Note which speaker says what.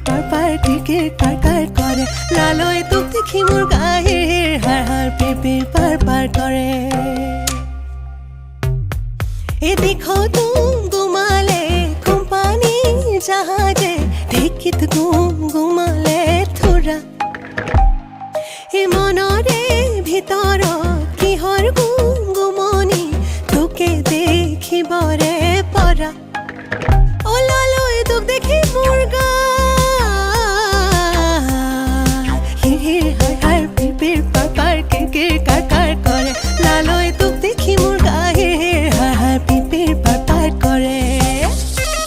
Speaker 1: পার পার টিকের কার কার করে লালয় তো দেখি মোর গায়ে হার হার পেপের পার পার করে এ দেখো তুম গুমালে কোম্পানি জাহাজে দেখিত গুমালে থোরা এ মনরে ভিতর